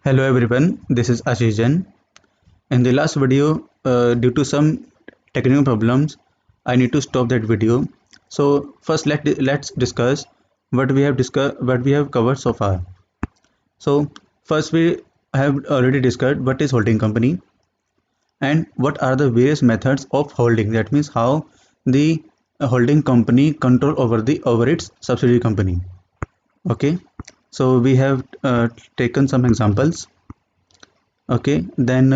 Hello everyone, this is Ashish Jain. In the last video, due to some technical problems, I need to stop that video. So first let's discuss what we have covered so far. So first we have already discussed what is holding company and what are the various methods of holding. That means how the holding company control over its subsidiary company. Okay, so we have taken some examples. Okay, then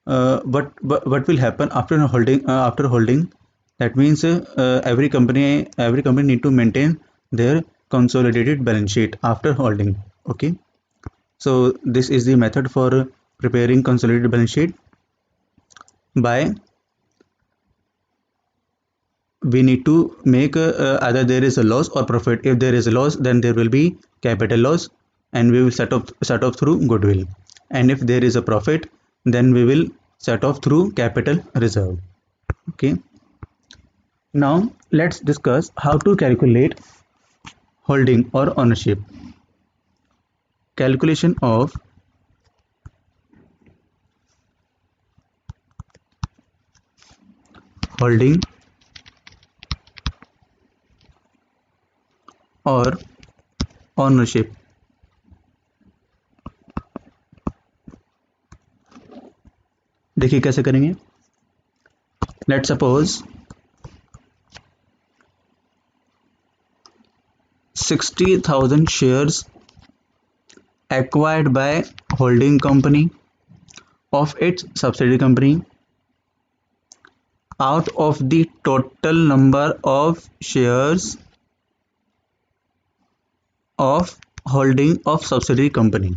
what will happen after holding? That means every company need to maintain their consolidated balance sheet after holding. Okay, so this is the method for preparing consolidated balance sheet. By we need to make either there is a loss or profit. If there is a loss, then there will be capital loss, and we will set off through goodwill. And if there is a profit, then we will set off through capital reserve. Okay. Now let's discuss how to calculate holding or ownership. Calculation of holding और ownership. देखिए कैसे करेंगे. Let's suppose 60,000 shares acquired by holding company of its subsidiary company out of the total number of shares of holding of subsidiary company.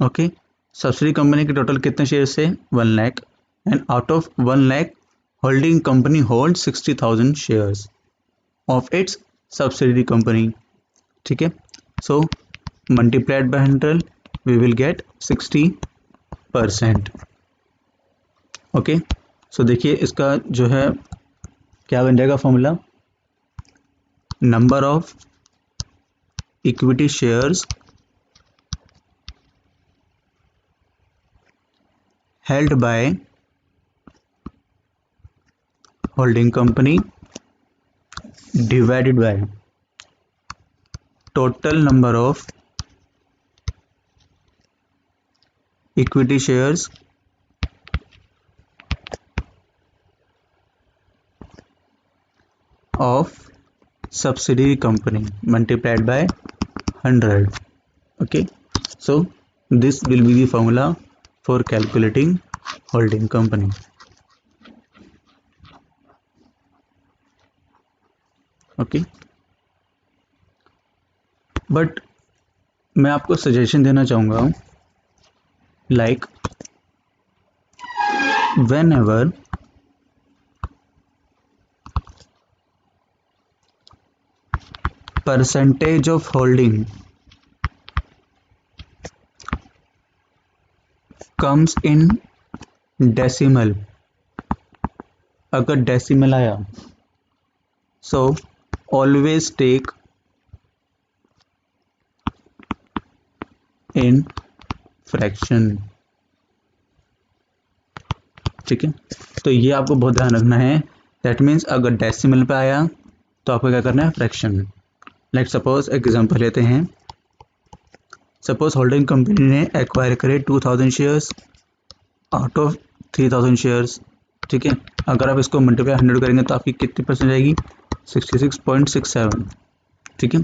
Okay, subsidiary company के total कितने share है 1 lakh and out of 1 lakh holding company holds 60,000 shares of its subsidiary company. ठीक है, so multiplied by 100 we will get 60%. Okay, so देखिए इसका जो है क्या बन जाएगा formula. Number of equity shares held by holding company divided by total number of equity shares of subsidiary company multiplied by 100. Okay, so this will be the formula for calculating holding company. Okay, but मैं आपको suggestion देना चाहूँगा like whenever percentage of holding comes in decimal, अगर decimal आया so always take in fraction. ठीक है, तो ये आपको बहुत ध्यान रखना है. दैट मीन्स अगर डेसिमल पे आया तो आपको क्या करना है फ्रैक्शन. लेट्स सपोज एग्जांपल लेते हैं. सपोज होल्डिंग कंपनी ने एक्वायर करे 2000 शेयर्स आउट ऑफ 3000 शेयर्स. ठीक है, अगर आप इसको मल्टीप्लाई 100 करेंगे तो आपकी कितनी परसेंट आएगी 66.67. ठीक है,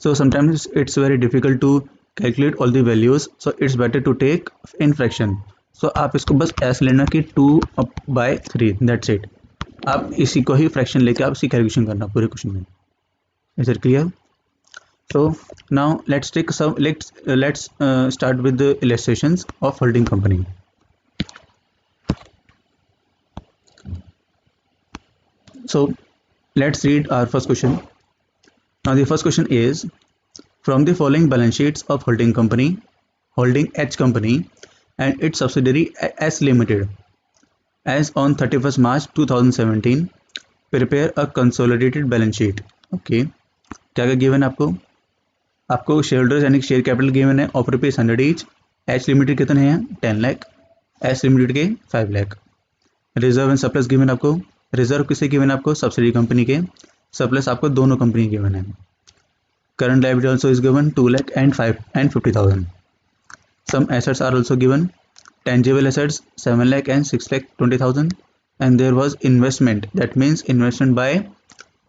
so sometimes it's very difficult to calculate all the values, so it's better to take in fraction. So आप इसको बस ऐसे लेना कि 2/3, दैट्स इट. आप इसी को ही फ्रैक्शन लेके आप इसी कैलकुलेशन करना पूरे क्वेश्चन में. Is it clear? So now let's start with the illustrations of holding company. So let's read our first question. Now the first question is, from the following balance sheets of holding company, holding H company and its subsidiary S Limited as on 31st March 2017, prepare a consolidated balance sheet. Okay, क्या क्या given आपको. आपको share holders यानी share capital given है of rupees 100 each. H limited कितने हैं 10 lakh, S limited के 5 lakh. Reserve and surplus given आपको, रिजर्व किसे गिवन है आपको सब्सिडी कंपनी के, सरप्लस आपको दोनों कंपनी गिवन है। Current liability also is given 2 lakh and 50,000। Some assets are also given, tangible assets 7 lakh and 6 lakh 20,000, and there was investment, that means investment by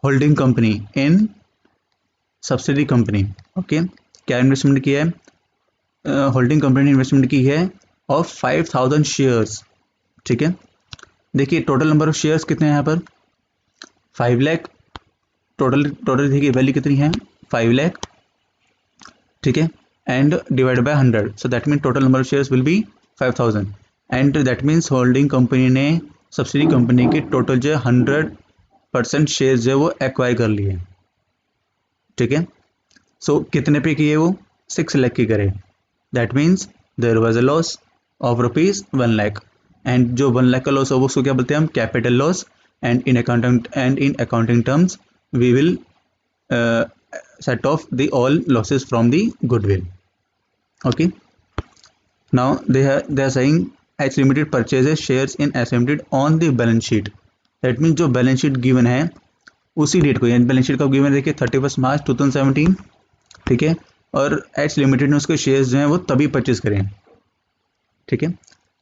holding company in subsidiary company। Okay क्या investment किया है holding company ने investment की है of 5,000 shares. ठीक है, देखिए total number of shares कितने हैं यहाँ पर 5 लाख, टोटल देखिए वैल्यू कितनी है 5 लाख। ठीक है, and divide by 100, so that mean total number of shares will be 5,000 and that means holding company ने सब्सिडी कंपनी के टोटल जो 100% शेयर जो है वो एक्वायर कर लिए। ठीक है, सो कितने पे किए वो 6 लाख की करे, that means there was a loss of rupees 1 lakh, and जो 1 लाख का लॉस हो वो उसको क्या बोलते हैं हम capital loss, and in accounting terms we will set off the all losses from the goodwill। okay, now they are saying H limited purchases shares in S limited on the balance sheet, that means जो balance sheet given है उसी date को, यानी balance sheet कब given है देखिए 31 मार्च 2017। ठीक है, और H लिमिटेड ने उसके शेयर्स जो हैं वो तभी परचेज करें। ठीक है,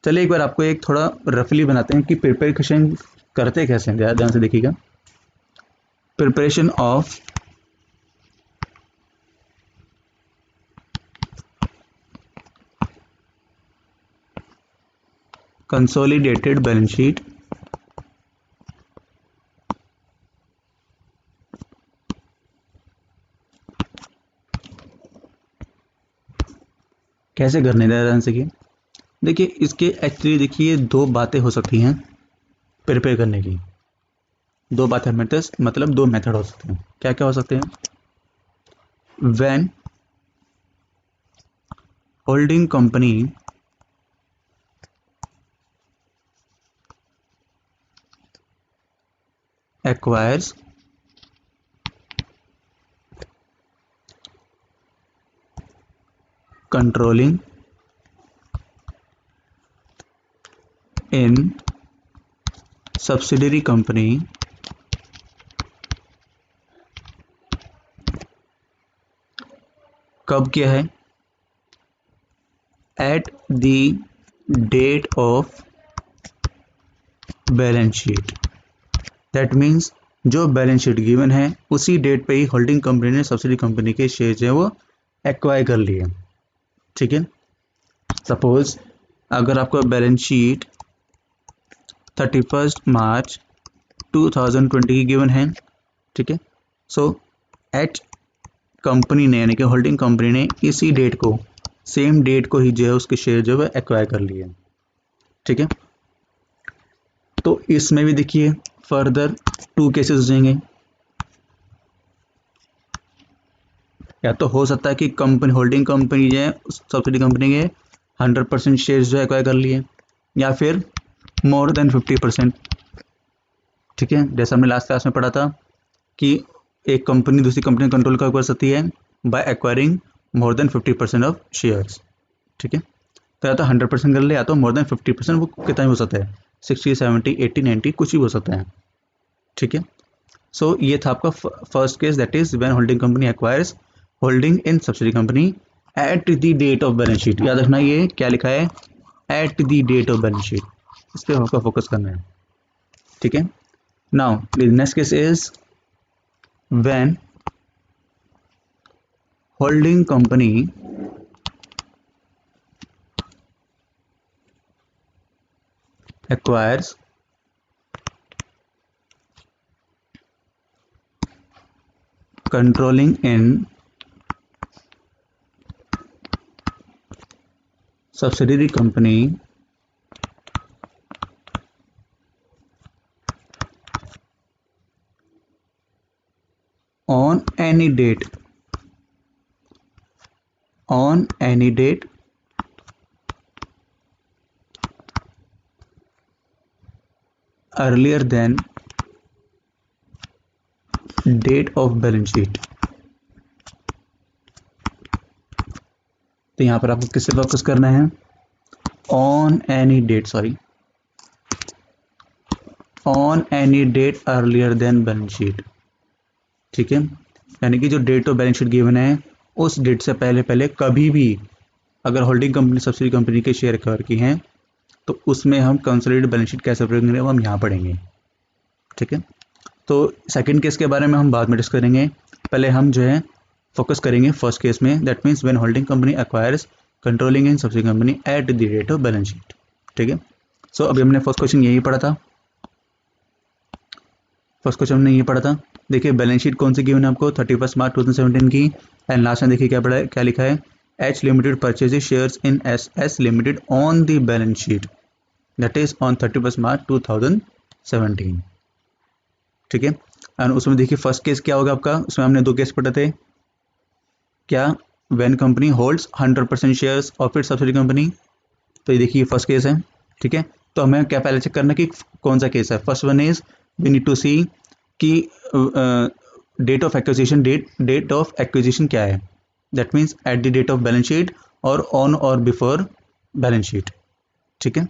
चलिए एक बार आपको एक थोड़ा रफली बनाते हैं कि प्रिपरेशन करते कैसे हैं, ध्यान से देखिएगा। Preparation of consolidated balance sheet कैसे करने ध्यान से कि देखिए इसके एक्चुअली देखिए दो बातें हो सकती हैं प्रिपेयर करने की, दो बातें मतलब दो मेथड हो सकते हैं। क्या क्या हो सकते हैं, when holding company acquires controlling in subsidiary company कब किया है at the date of balance sheet, that means जो बैलेंस शीट गिवन है उसी डेट पे ही होल्डिंग कंपनी ने सब्सिडी कंपनी के शेयर जो है वो एक्वायर कर लिए। ठीक है, सपोज अगर आपको बैलेंस शीट 31 मार्च 2020 की गिवन है। ठीक है, सो एच कंपनी ने यानी कि होल्डिंग कंपनी ने इसी डेट को, सेम डेट को ही जो है उसके शेयर जो है एक्वायर कर लिए। ठीक है, तो इसमें भी देखिए फर्दर 2 केसेस हो जाएंगे, या तो हो सकता है कि कंपनी होल्डिंग कंपनी जो है सब्सिडी कंपनी के 100% शेयर्स जो एक्वायर कर लिए, या फिर मोर देन 50%। ठीक है, जैसा हमने लास्ट क्लास में पढ़ा था कि एक कंपनी दूसरी कंपनी कंट्रोल कर सकती है by acquiring more than 50% of shares. ठीक है, तो या तो 100% कर ले या तो मोर देन 50%, वो कितना भी हो सकता है 60, 70, 80, 90 कुछ भी हो सकता है। ठीक है, सो ये था आपका first case, that is when holding company acquires holding in subsidy company at the date of balance sheet. याद रखना ये क्या लिखा है at the date of balance sheet, इस पर आपका फोकस करना है। ठीक है, now the next case is when holding company acquires controlling in subsidiary company on any date earlier than date of balance sheet। तो यहाँ पर आपको किससे फोकस करना है, on any date, sorry, on any date earlier than balance sheet. ठीक है, यानी कि जो date of balance sheet given है उस डेट से पहले पहले कभी भी अगर होल्डिंग कंपनी सब्सिडी कंपनी के शेयर कवर की हैं तो उसमें हम कंसोलिडेटेड बैलेंस शीट कैसे प्रयोग करेंगे वो हम यहाँ पढ़ेंगे। ठीक है, तो सेकंड केस के बारे में हम बाद में डिस्कस करेंगे, पहले हम जो है फोकस करेंगे फर्स्ट केस में, that means when holding company acquires controlling in subsidy company at the date of balance sheet. ठीक है, सो अभी हमने फर्स्ट क्वेश्चन यही पढ़ा था, फर्स्ट क्वेश्चन हमने ये पढ़ा था। देखिए बैलेंस शीट कौन सी गिवन है आपको, 31 मार्च 2017 की, एंड लास्ट में देखिए क्या पढ़ा है, क्या लिखा है, H limited purchases shares in S S limited on the balance sheet that is on 31 मार्च 2017। ठीक है, एंड उसमें देखिए फर्स्ट केस क्या होगा आपका, उसमें हमने दो केस पढ़े थे, क्या, when company holds 100% shares of its subsidy company, तो ये देखिए फर्स्ट केस है। ठीक है, तो हमें क्या पहले चेक करना कि कौन सा केस है, first one is we need to see कि date of acquisition, date of acquisition क्या है, that means at the date of balance sheet or on or before balance sheet. ठीक है,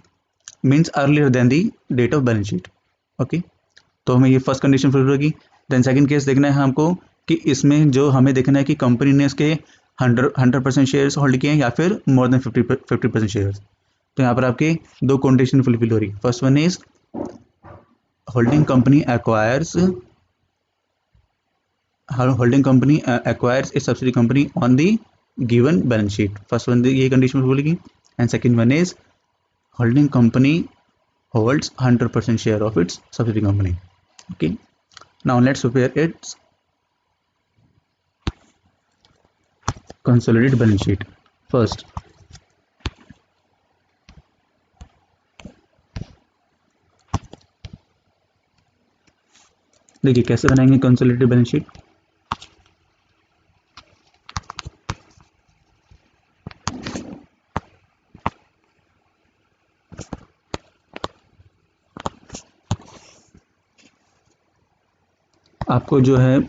means earlier than the date of balance sheet. Okay, तो हमें ये first condition fulfil होगी। Then second case देखना है हमको कि इसमें जो हमें देखना है कि कंपनी ने इसके 100% शेयर्स होल्ड किए हैं या फिर मोर देन 50% शेयर्स। तो यहाँ पर आपके दो कंडीशन फुलफिल हो रही, first one is holding company acquires A subsidy company on the given balance sheet, first one ये कंडीशन फुलफिल होगी, and second one is holding company holds 100% share of its subsidiary company. Okay, now let's prepare its consolidated balance sheet first. देखिए कैसे बनाएंगे consolidated balance sheet, आपको जो है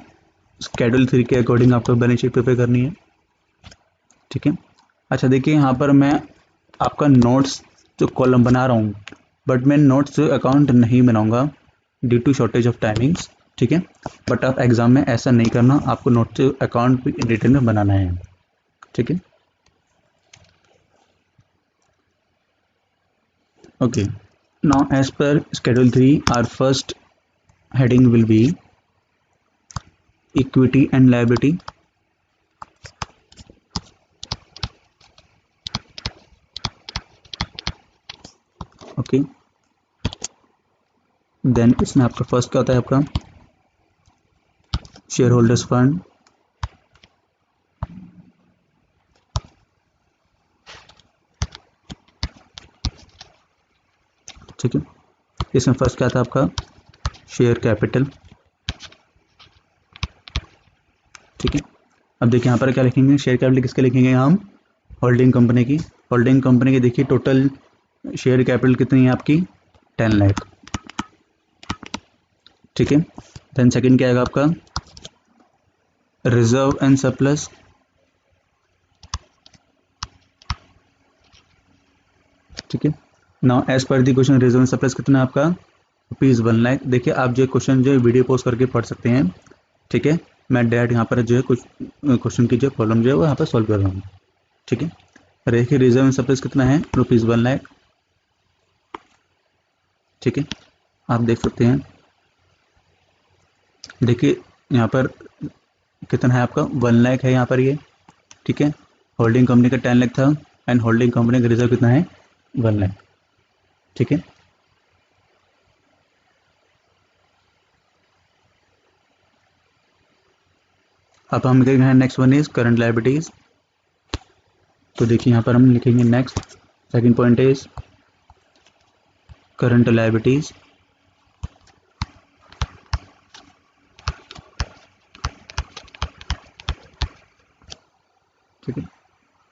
schedule 3 के according आपको बैलेंस शीट प्रिपेयर करनी है। ठीक है, अच्छा देखिए यहाँ पर मैं आपका नोट्स जो कॉलम बना रहा हूँ, बट मैं नोट्स अकाउंट नहीं बनाऊंगा due to shortage of timings. ठीक है, बट आप एग्जाम में ऐसा नहीं करना, आपको नोट्स अकाउंट भी डिटेल में बनाना है। ठीक है, okay, now as per schedule 3 our first heading will be equity and liability। Okay, then इसमें आपका फर्स्ट क्या होता है, आपका शेयर होल्डर्स फंड, ठीक है, इसमें फर्स्ट क्या था आपका शेयर कैपिटल। ठीक है, अब देखिए यहाँ पर क्या लिखेंगे, शेयर कैपिटल किसके लिखेंगे हम, होल्डिंग कंपनी की, होल्डिंग कंपनी की देखिए टोटल शेयर कैपिटल कितनी है आपकी 10 लाख। ठीक है, देन सेकंड क्या आएगा आपका रिजर्व एंड सरप्लस, ठीक है, now as per the question reserve and surplus कितना है आपका ₹1 लाख। देखिए आप जो क्वेश्चन जो वीडियो पोस्ट करके पढ़ सकते हैं। ठीक है, मैं डायरेक्ट यहाँ पर जो है कुछ क्वेश्चन की जो प्रॉब्लम जो है वो यहाँ पर सॉल्व कर रहा हूँ। ठीक है, देखिए रिजर्व एंड सरप्लस कितना है ₹1 लाख। ठीक है, आप देख सकते हैं, देखिए यहाँ पर कितना है आपका 1 लाख है यहाँ पर ये। ठीक है, होल्डिंग कंपनी का 10 लाख था एंड होल्डिंग कंपनी का रिजर्व कितना है 1 लाख। ठीक है, अब हम लिखेंगे next one is current liabilities. तो देखिए यहाँ पर हम लिखेंगे next second point is current liabilities. ठीक है,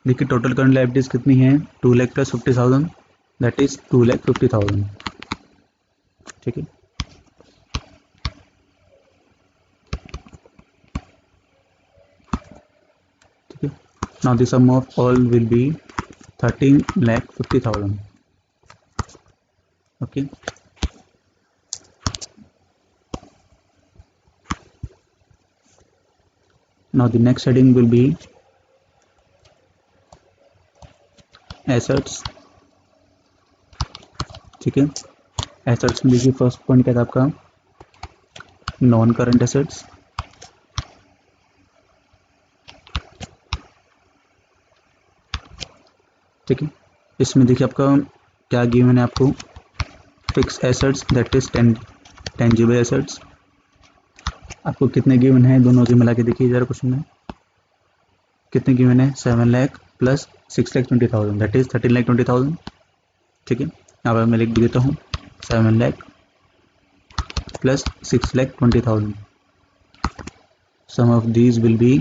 देखिए टोटल करंट लायबिलिटीज कितनी है 2 लाख प्लस 50,000 दैट इज 2,50,000। ठीक है, ठीक है, Now the sum of all will be 13,50,000. Okay. Now the next heading will be assets. ठीक है, एसेट्स में देखिए फर्स्ट पॉइंट क्या था आपका, नॉन करंट एसेट्स। ठीक है, इसमें देखिए आपका क्या गिवन है आपको, fix assets that is tangible assets. आपको कितने गिवन है, दोनों के मिला के देखिए जरा क्वेश्चन में कितने गिवन है, 7 लाख प्लस 6,20,000 दैट इज 13,20,000। ठीक है, यहाँ पर मैं लिख भी देता हूँ 7 lakh plus 6,20,000, sum of these will be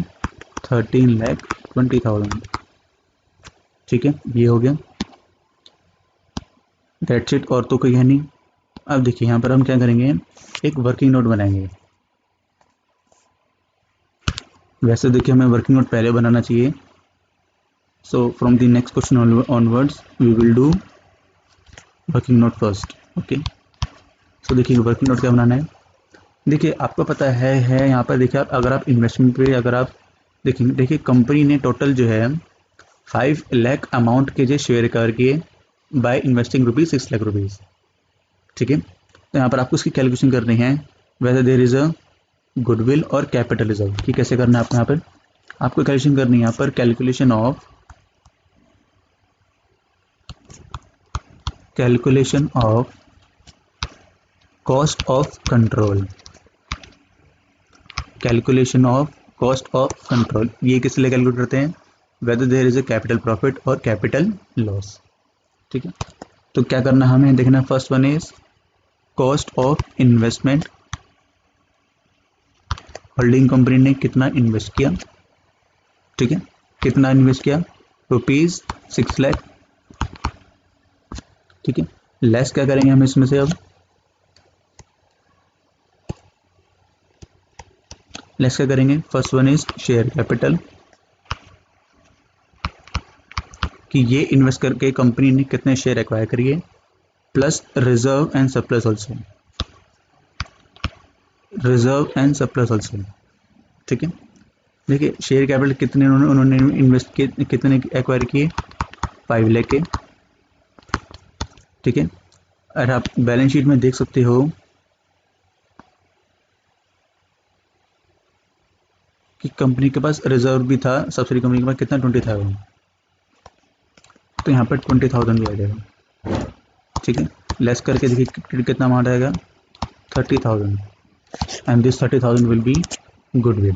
13,20,000। ठीक है, ये हो गया, दैट्स इट, और तो कोई है नहीं। अब देखिए यहाँ पर हम क्या करेंगे, एक वर्किंग नोट बनाएंगे। वैसे देखिए हमें वर्किंग नोट पहले बनाना चाहिए, so from the next question onwards we will do working note first. Okay, so देखिए वर्किंग नोट क्या बनाना है, देखिए आपको पता है यहाँ पर देखिए आप अगर आप इन्वेस्टमेंट पे अगर आप देखेंगे, देखिए कंपनी ने टोटल जो है 5 लाख अमाउंट के जो शेयर कर किए by investing rupees 6 lakh rupees. ठीक है, तो यहाँ पर आपको इसकी कैलकुलेशन करनी है, whether there is a goodwill और कैपिटल रिजर्व की कैसे करना है आपको, यहाँ पर आपको कैलकुलेशन करनी है, यहाँ पर calculation of cost of control, calculation of cost of control, ये किस लिए कैलकुलेट करते हैं, whether there is a capital profit और कैपिटल लॉस। ठीक है, तो क्या करना हमें देखना, first one is cost of investment, holding company ने कितना इन्वेस्ट किया। ठीक है, कितना इन्वेस्ट किया, ₹6 लाख। ठीक है, लेस क्या करेंगे हम इसमें से, अब लेस क्या करेंगे, first one is share capital, कि ये इन्वेस्ट करके कंपनी ने कितने शेयर एक्वायर करिए, plus reserve and surplus also, reserve and surplus also. ठीक है, देखिए शेयर कैपिटल कितने उन्होंने इन्वेस्ट किए, कितने एक्वायर किए, 5 लाख के। ठीक है, और आप बैलेंस शीट में देख सकते हो कि कंपनी के पास रिजर्व भी था, सब्सिडी कंपनी के पास कितना 20,000, तो यहाँ पर 20,000 भी आ जाएगा। ठीक है, लेस करके देखिए कितना अमाउंट आएगा, 30,000, and this 30,000 will be goodwill.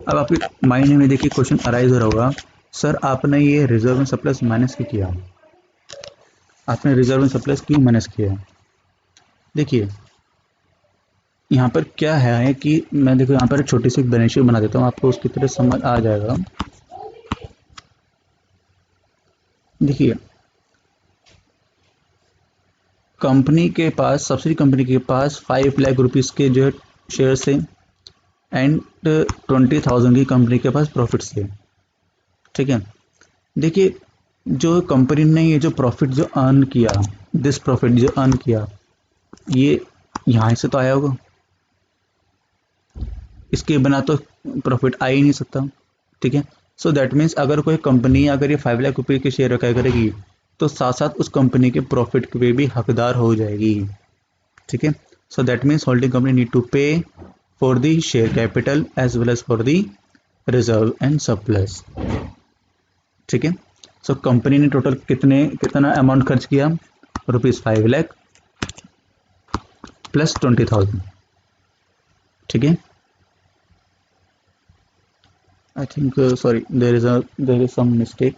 अब आपके माइंड में देखिए क्वेश्चन अराइज हो रहा होगा, सर आपने ये रिजर्व एंड सरप्लस माइनस क्यों किया, आपने रिजर्व एंड सरप्लस क्यों माइनस किया। देखिए यहाँ पर क्या है कि मैं देखो यहाँ पर एक छोटी सी बैलेंस शीट बना देता हूँ, आपको उसकी तरह समझ आ जाएगा। देखिए कंपनी के पास, सब्सिडी कंपनी के पास 5 लाख रुपीज़ के जो शेयर थे, एंड 20,000 की कंपनी के पास प्रॉफिट थे। ठीक है, देखिए जो कंपनी ने ये जो प्रॉफिट जो अर्न किया, दिस प्रॉफिट जो अर्न किया, ये यहाँ से तो आया होगा, इसके बिना तो प्रॉफिट आ ही नहीं सकता। ठीक है, सो दैट मीन्स अगर कोई कंपनी अगर ये 5 लाख रुपए के शेयर क्या करेगी, तो साथ साथ उस कंपनी के प्रॉफिट पे भी हकदार हो जाएगी। ठीक है, so that means holding company need to pay for the share capital as well as for the reserve and surplus. ठीक है, सो कंपनी ने टोटल कितना अमाउंट खर्च किया, ₹5 लाख प्लस 20,000। ठीक है, I think sorry there is some mistake.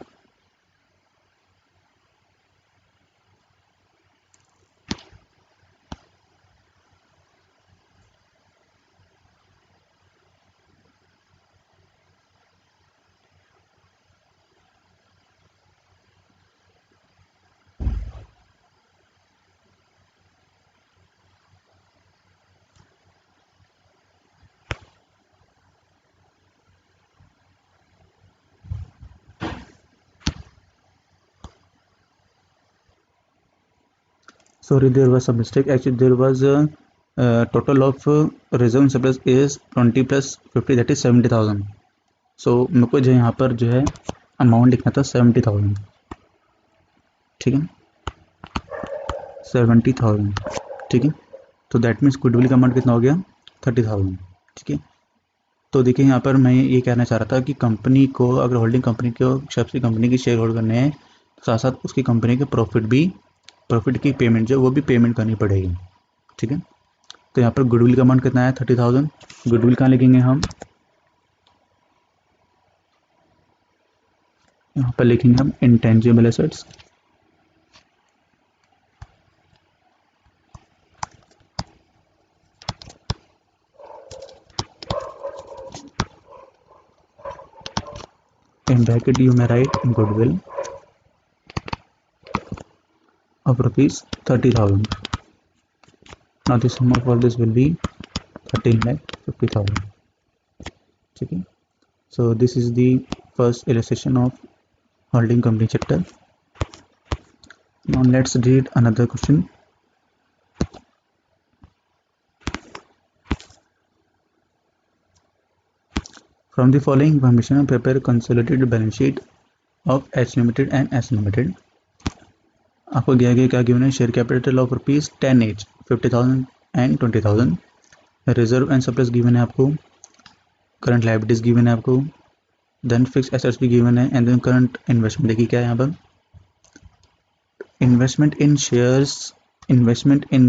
Sorry, there was a mistake. Actually, there was a total of reserve surplus is 20 plus 50, that is 70,000. सो मेरे को जो यहाँ पर जो है अमाउंट लिखना था 70,000, ठीक है, 70,000, ठीक है। तो दैट मीन्स गुडविल का अमाउंट कितना हो गया 30,000, ठीक है। तो देखिए यहाँ पर मैं ये कहना चाह रहा था कि कंपनी को अगर होल्डिंग कंपनी को सबसे कंपनी की शेयर होल्ड करने हैं तो साथ साथ उसकी कंपनी के प्रॉफिट की पेमेंट जो वो भी पेमेंट करनी पड़ेगी, ठीक है। तो यहाँ पर गुडविल का अमाउंट कितना है 30,000। गुडविल कहाँ लिखेंगे हम, यहाँ पर लिखेंगे हम intangible assets, in bracket you may write goodwill of rupees 30,000. Now the sum of all this will be 13,50,000, ठीक है। So this is the first illustration of holding company chapter. Now let's read another question. From the following information, prepare consolidated balance sheet of H Limited and S Limited. आपको दिया गया क्या given है, share capital of rupees 10 H 50,000 and 20,000, reserve and surplus given है आपको, current liabilities given है आपको, then fix assets भी गिवन है, एंड देन करंट इन्वेस्टमेंट देखिए क्या है यहाँ पर, investment in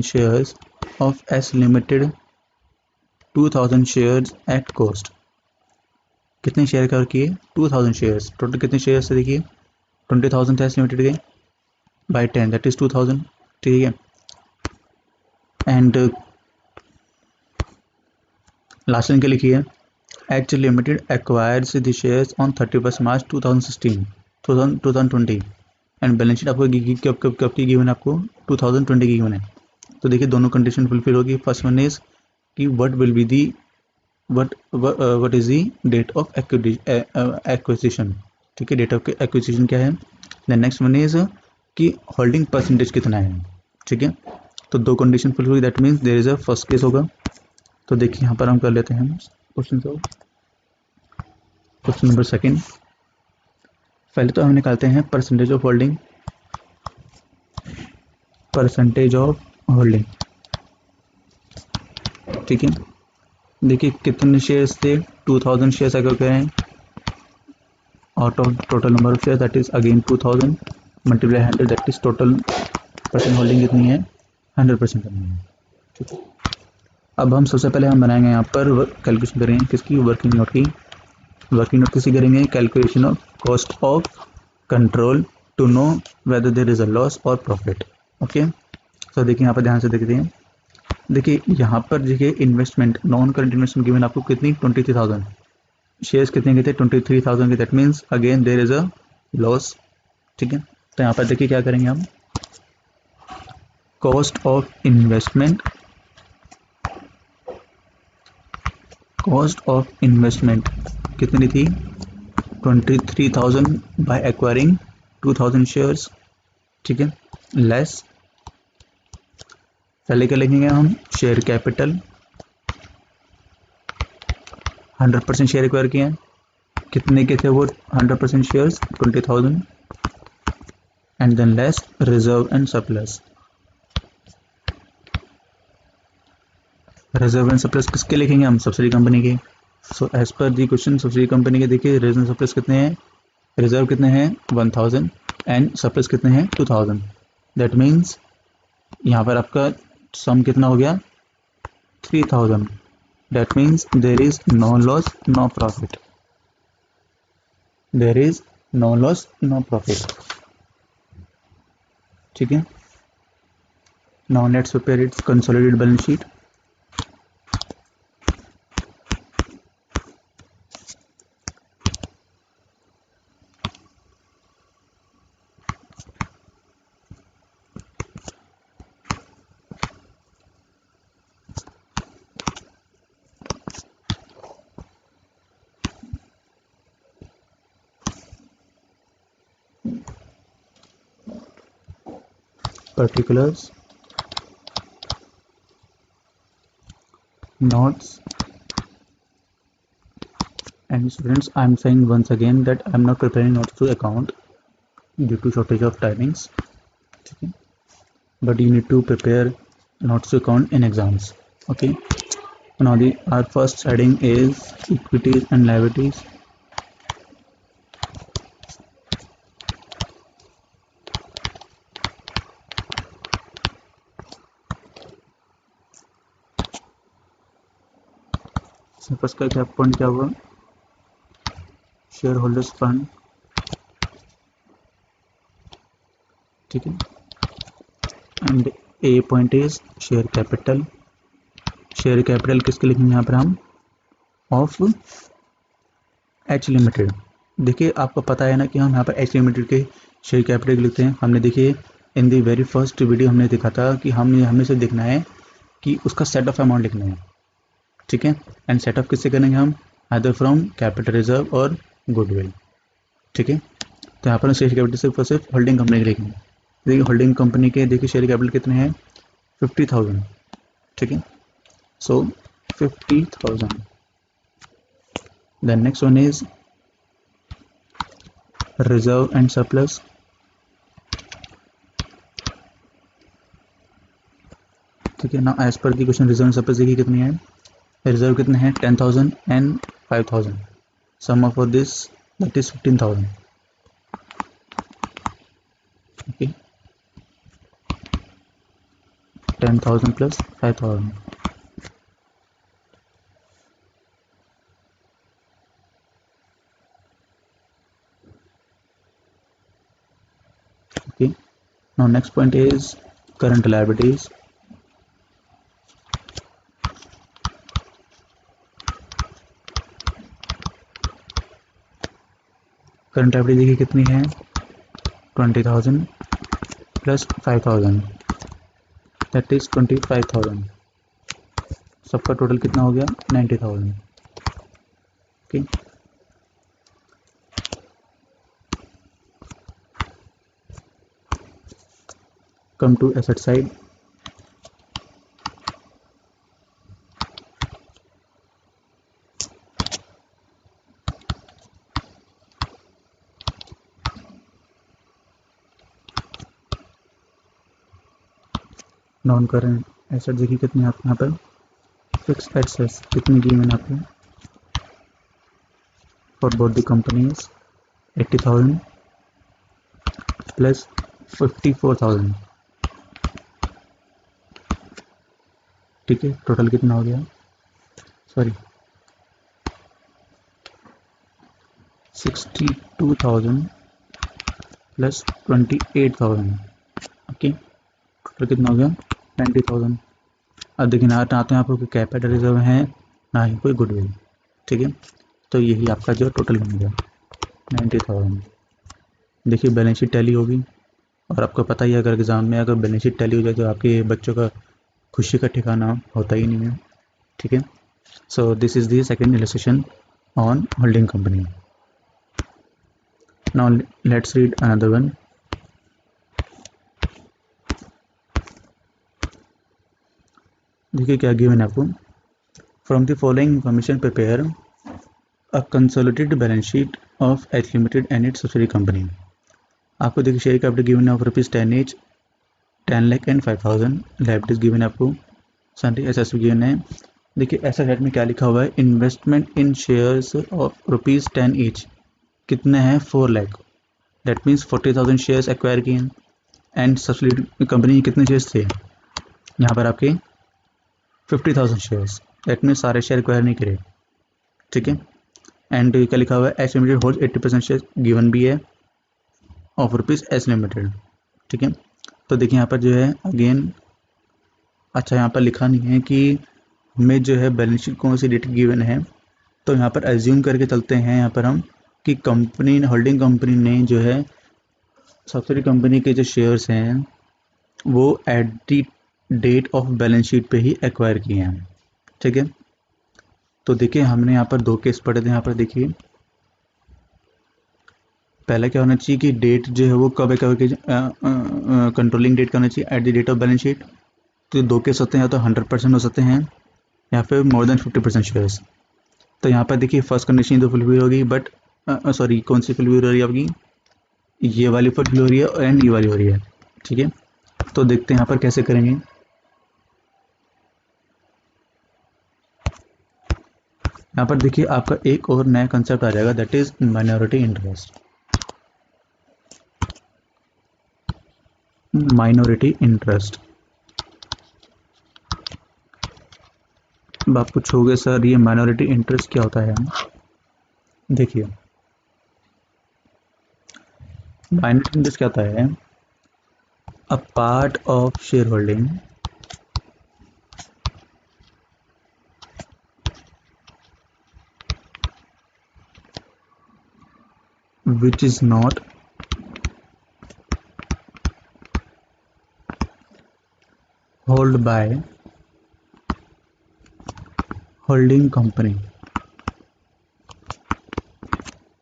shares of S limited 2,000 shares at cost. कितने शेयर कवर किए 2,000 शेयर्स, टोटल कितने शेयर्स थे देखिए 20,000 थे एस लिमिटेड के, बाई 10 दैट इज 2,000, ठीक है। एंड लास्ट लाइन क्या लिखी है, H limited acquires the shares on 31 March 2020 and balance sheet आपको कब की गिवन है, आपको 2020 की गिवन है। तो देखिए दोनों कंडीशन फुलफिल होगी। फर्स्ट वन इज कि what will be the what is the date of acquisition, ठीक है, डेट ऑफ एक्विजिशन क्या है। देन नेक्स्ट वन इज कि होल्डिंग परसेंटेज कितना है, ठीक है। तो दो कंडीशन फुलफिल हुई, that means there is a first case होगा। तो देखिए यहाँ पर हम कर लेते हैं क्वेश्चन नंबर सेकंड। पहले तो हम निकालते हैं परसेंटेज ऑफ होल्डिंग, ठीक है। देखिए कितने शेयर्स थे 2,000 शेयर्स अगर करें out of total number of share that is again 2,000 multiply 100 that is total percent holding कितनी है 100% करनी है, ठीक है। अब हम सबसे पहले हम बनाएंगे यहाँ पर कैलकुलेशन करेंगे किसकी, वर्किंग नोट की। वर्किंग नोट किसी करेंगे, calculation of cost of control to know whether there is a loss और प्रॉफिट, ओके। तो देखिए यहाँ पर ध्यान से देखते हैं, देखिए यहाँ पर देखिए investment non current investment given आपको कितनी 23,000, शेयर्स कितने के थे 23,000 के, that means again there is a loss, ठीक है। तो यहाँ पर देखिए क्या करेंगे हम, कॉस्ट ऑफ इन्वेस्टमेंट कितनी थी 23,000 बाय एक्वायरिंग 2,000 शेयर्स, ठीक है, लेस पहले क्या लिखेंगे हम, शेयर कैपिटल 100% शेयर एक्वायर किए हैं, कितने के थे वो 100% shares 20,000, and than less reserve and surplus. Reserve and surplus किसके लिखेंगे हम, सब्सिडी कंपनी के। So as per the question subsidy company के देखिए रिजर्व एंड सरप्लस कितने हैं, रिजर्व कितने हैं 1,000 एंड सरप्लस कितने हैं 2,000, दैट मीन्स यहाँ पर आपका सम कितना हो गया 3,000, that means there is no loss no profit, there is no loss no profit, ठीक है। Now let's prepare its consolidated balance sheet. particulars notes. And students, I'm saying once again that I'm not preparing notes to account due to shortage of timings. Okay, but you need to prepare notes to account in exams. Okay, now our first heading is equities and liabilities. First का क्या point क्या हुआ, share holders fund, ठीक है। And A point is share capital. Share capital किसके लिखेंगे यहाँ पर हम, ऑफ एच लिमिटेड। देखिए आपको पता है ना कि हम यहाँ पर एच लिमिटेड के शेयर कैपिटल लिखते हैं। हमने देखिए इन दी वेरी फर्स्ट वीडियो हमने देखा था कि हमें से देखना है कि उसका सेट ऑफ अमाउंट लिखना है, ठीक है। एंड सेट ऑफ किससे करेंगे हम, आइदर फ्रॉम कैपिटल रिजर्व और गुडविल, ठीक है। तो यहाँ पर शेयर कैपिटल सिर्फ होल्डिंग कंपनी के लिखेंगे। देखिए होल्डिंग कंपनी के देखिए शेयर कैपिटल कितने हैं, 50,000, ठीक है। So 50,000। Then next one is reserve and surplus. ठीक है ना, as per the question reserve and surplus देखिए कितनी है, रिजर्व कितने हैं 10,000 and 5,000, sum of this that is 15,000, okay. 10,000 plus 5,000, okay. Now next point is current liabilities. Current liability देखिए कितनी है, 20,000 प्लस 5,000 दैट इज 25,000। सबका टोटल कितना हो गया, 90,000, okay. Come to asset side. Non current asset देखिए कितने आपके यहाँ पर, फिक्स एसेट्स कितनी दी मैंने आपको for both the companies, 80,000 plus 54,000, ठीक है। टोटल कितना हो गया, सॉरी 62,000 प्लस 28,000, ओके। टोटल कितना हो गया, 90,000। अब देखिए ना तो यहाँ पर कोई कैपिटल रिजर्व है ना ही कोई गुडविल, ठीक है। तो यही आपका जो टोटल बन गया 90,000। देखिए बैलेंस शीट टैली होगी, और आपको पता ही है अगर एग्जाम में अगर बैलेंस शीट टैली हो जाए तो आपके बच्चों का खुशी का ठिकाना होता ही नहीं है, ठीक है। So this is the second illustration on holding company. Now let's read another one. देखिए क्या गिवन है आपको, from the following information prepare a consolidated balance sheet of H limited and it's subsidiary company. आपको देखिए share capital given है of rupees 10 each, 10 lakh and 5,000। Liabilities given है आपको, sundry assets given है। देखिए एसेट में क्या लिखा हुआ है, investment in shares of rupees 10 each, कितने हैं 4 lakh, that means 40,000 shares acquire किए हैं। एंड सब्सिडियरी कंपनी कितने शेयर्स थे, यहाँ पर आपके 50,000 शेयर्स, दैट मीन्स सारे शेयर एक्वायर नहीं करे, ठीक है। एंड क्या लिखा हुआ है, H limited hold 80% share, given भी है ऑफ रुपीज़ एच लिमिटेड, ठीक है। तो देखिए यहाँ पर जो है अगेन, अच्छा यहाँ पर लिखा नहीं है कि हमें जो है बैलेंस शीट कौन सी डेट गिवन है, तो यहाँ पर एज्यूम करके चलते हैं यहाँ पर हम कि कंपनी होल्डिंग कंपनी ने जो है सब्सिडियरी कंपनी के जो शेयर्स हैं वो at the date of balance sheet पे ही एक्वायर किए हैं, ठीक है। तो देखिए हमने यहाँ पर 2 केस पढ़े थे। यहाँ पर देखिए पहला क्या होना चाहिए कि डेट जो है वो कब है, कंट्रोलिंग डेट का होना चाहिए at the date of balance sheet. तो 2 केस होते हैं, या तो 100% हो सकते हैं या फिर मोर देन 50% शेयर्स। तो यहाँ पर देखिए फर्स्ट कंडीशन तो फुलफिल होगी, बट सॉरी कौन सी फुलफिल हो रही है आपकी, ये वाली फुलफिल हो रही है एंड ये वाली हो रही है। ठीक है, तो देखते हैं यहाँ पर कैसे करेंगे। यहाँ पर देखिए आपका एक और नया कंसेप्ट आ जाएगा, that is minority interest. Minority interest, अब आप पूछोगे सर ये माइनॉरिटी इंटरेस्ट क्या होता है। देखिए माइनॉरिटी इंटरेस्ट क्या होता है, a part of share holding which is not held by holding company,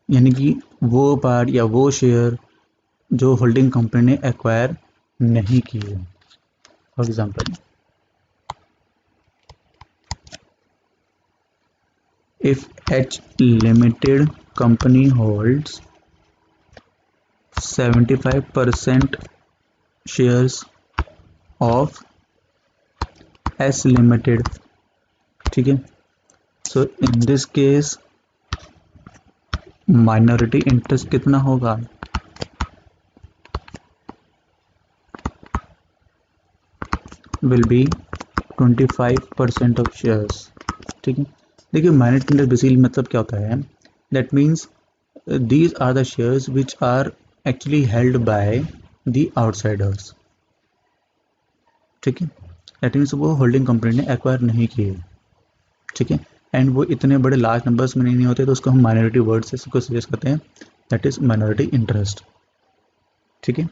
यानी कि वो पार्ट या वो शेयर जो होल्डिंग कंपनी ने एक्वायर नहीं किए। For example, if H limited company holds 75% shares of S limited, ठीक है, so in this case minority interest कितना होगा, विल बी 25% ऑफ शेयर्स। ठीक है, देखिए माइनॉरिटी इंटरेस्ट बेसिकली मतलब क्या होता है, that means these are the shares which are actually held by the outsiders। ठीक है, दैट मीन्स वो होल्डिंग कंपनी ने एक्वायर नहीं किए। ठीक है, एंड वो इतने बड़े लार्ज नंबर्स में नहीं होते, तो उसको हम माइनॉरिटी वर्ड से इसको सजेस्ट करते हैं, दैट इज माइनॉरिटी इंटरेस्ट। ठीक है,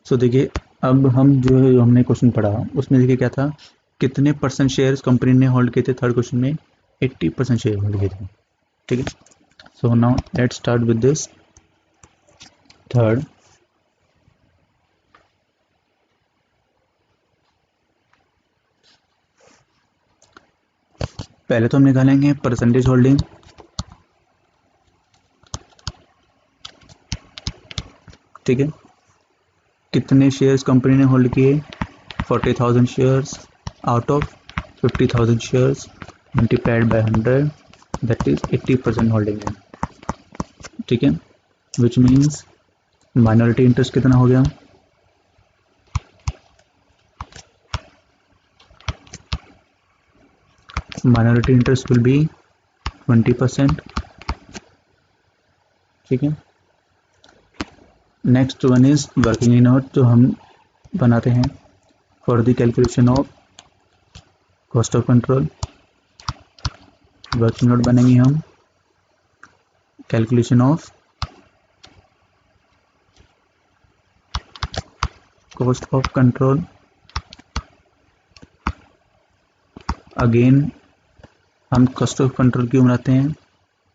सो देखिए अब हम जो हमने क्वेश्चन पढ़ा उसमें देखिए क्या था, कितने परसेंट शेयर्स कंपनी ने होल्ड किए थे, थर्ड क्वेश्चन में 80% शेयर होल्ड किए थे। ठीक है, so now let's start with this third. पहले तो हम निकालेंगे परसेंटेज होल्डिंग। ठीक है, कितने शेयर्स कंपनी ने होल्ड किए, 40,000 shares out of 50,000 shares multiplied by 100, that is 80% holding है। ठीक है, विच मीन्स माइनॉरिटी इंटरेस्ट कितना हो गया, माइनॉरिटी इंटरेस्ट विल बी 20%। ठीक है, next one is working note, जो हम बनाते हैं for the calculation of cost of control. Working note बनेंगे हम calculation of cost of control. Again हम कॉस्ट ऑफ कंट्रोल क्यों बनाते हैं,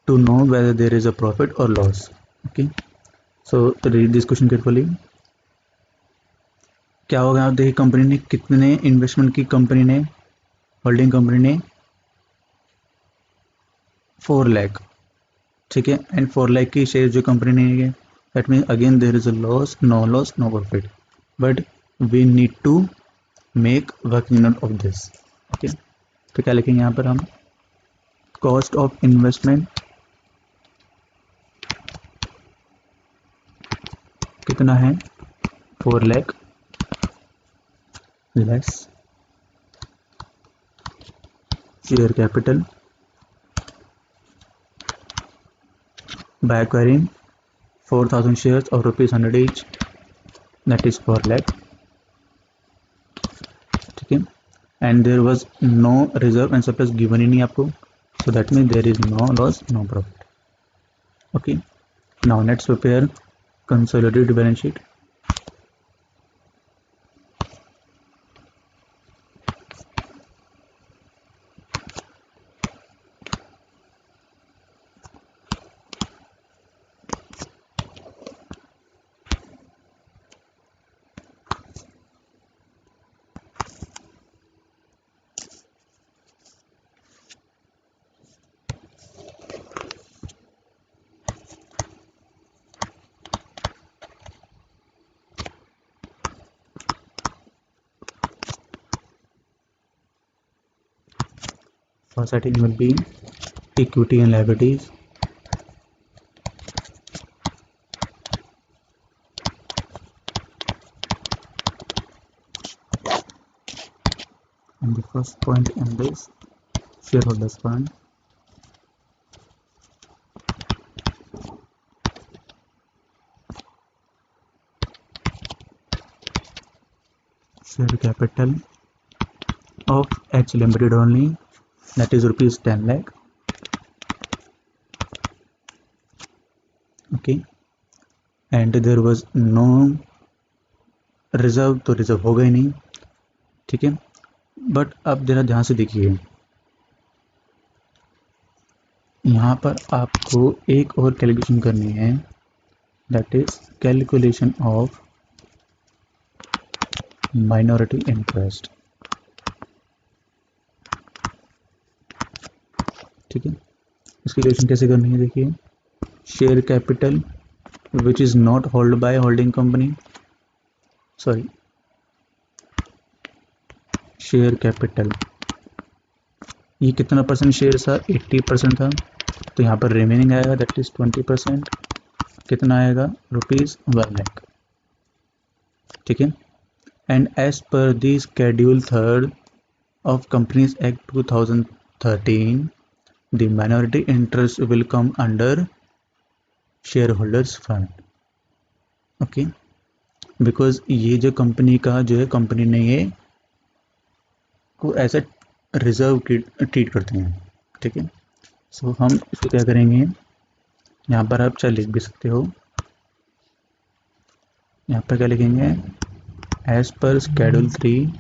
to know whether there is a profit or loss. Okay, so read this question carefully. क्या होगा, आप देखिए कंपनी ने कितने इन्वेस्टमेंट की, कंपनी ने होल्डिंग कंपनी ने 4 लाख। ठीक है, एंड 4 लाख की शेयर जो कंपनी ने है, that mean again there is a loss, no profit, but we need to make working note of this. Okay, तो क्या लिखेंगे यहाँ पर हम, कॉस्ट ऑफ इन्वेस्टमेंट कितना है, 4 lakh less share capital by acquiring 4,000 shares of ₹100 each, that is 4 lakh। ठीक है, and there was no reserve and surplus given ही नहीं आपको, so that mean there is no loss no profit. Okay, now let's prepare consolidated balance sheet. First heading will be equity and liabilities. And the first point in this shareholders fund. Share capital of H Limited only, that is rupees 10 lakh. Okay, and there was no reserve, तो reserve होगा ही नहीं, ठीक है। But अब जरा ध्यान से देखिए, यहाँ पर आपको एक और कैलकुलेशन करनी है, that is calculation of minority interest, ठीक है। इसकी कैलकुलेशन कैसे करनी है, देखिए, share capital which is not hold by holding company, sorry, share capital, ये कितना परसेंट शेयर था, 80% था, तो यहाँ पर रिमेनिंग आएगा दैट इज 20%, कितना आएगा, ₹1 लाख, ठीक है। And as per the schedule 3 of companies act 2013 the minority interest will come under share holders fund. Okay, because ये जो कंपनी का जो है, कंपनी ने ये को एज ए रिजर्व ट्रीट करते हैं, ठीक है। सो हम इसको क्या करेंगे, यहाँ पर आप चाहे लिख भी सकते हो, यहाँ पर क्या लिखेंगे, as per schedule 3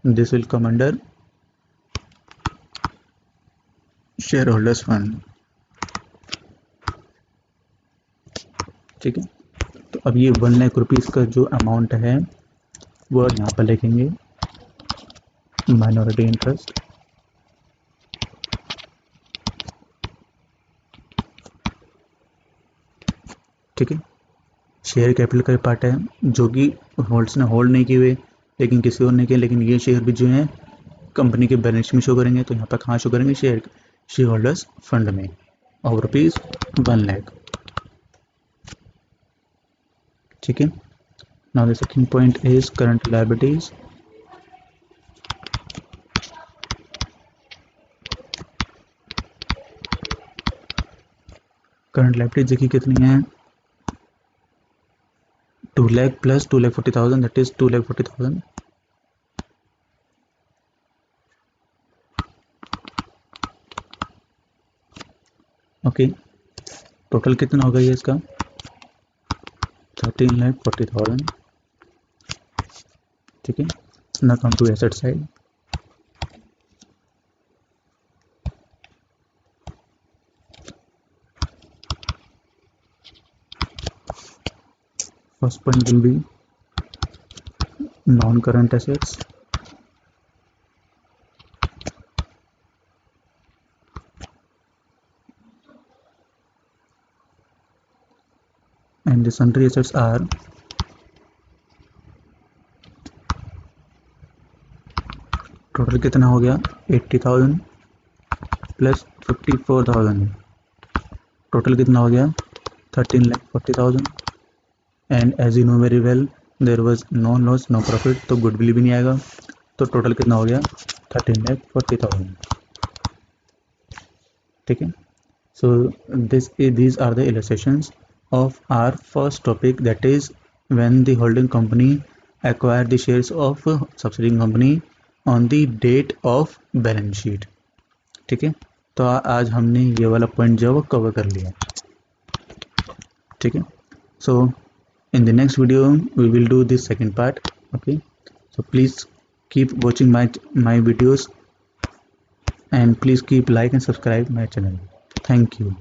this will come under share holders fund, ठीक है। तो अब ये 1 लाख रुपीज़ का जो अमाउंट है वो यहाँ पर लिखेंगे माइनॉरिटी इंटरेस्ट, ठीक है। शेयर कैपिटल का पार्ट है जो कि होल्ड्स ने होल्ड नहीं किए हुए, लेकिन किसी और ने किया, लेकिन ये शेयर भी जो है कंपनी के बैलेंस में शो करेंगे, तो यहाँ पर कहाँ शो करेंगे, शेयर होल्डर्स फंड में ऑफ ₹1 लाख, ठीक है। Now the second point is current liabilities. Current liabilities देखिए कितनी है, 2 lakh plus 2,40,000, that is 2,40,000, okay. Total कितना होगा ये इसका, 13,40,000, ठीक है। Now come to asset side. First point will be non-current assets. And the sundry assets are total कितना हो गया, 80,000 प्लस 54,000, टोटल कितना हो गया, 13,40,000। And as you know very well there was no loss no profit, तो goodwill भी नहीं आएगा, तो टोटल कितना हो गया, 13,40,000, ठीक है। सो these are the illustrations of our first topic, that is when the holding company acquire the shares of subsidiary company on the date of balance sheet, ठीक है। तो आज हमने ये वाला पॉइंट जो है वो कवर कर लिया, ठीक है। सो in the next video we will do this second part, okay। So please keep watching my videos and please keep like and subscribe my channel. Thank you.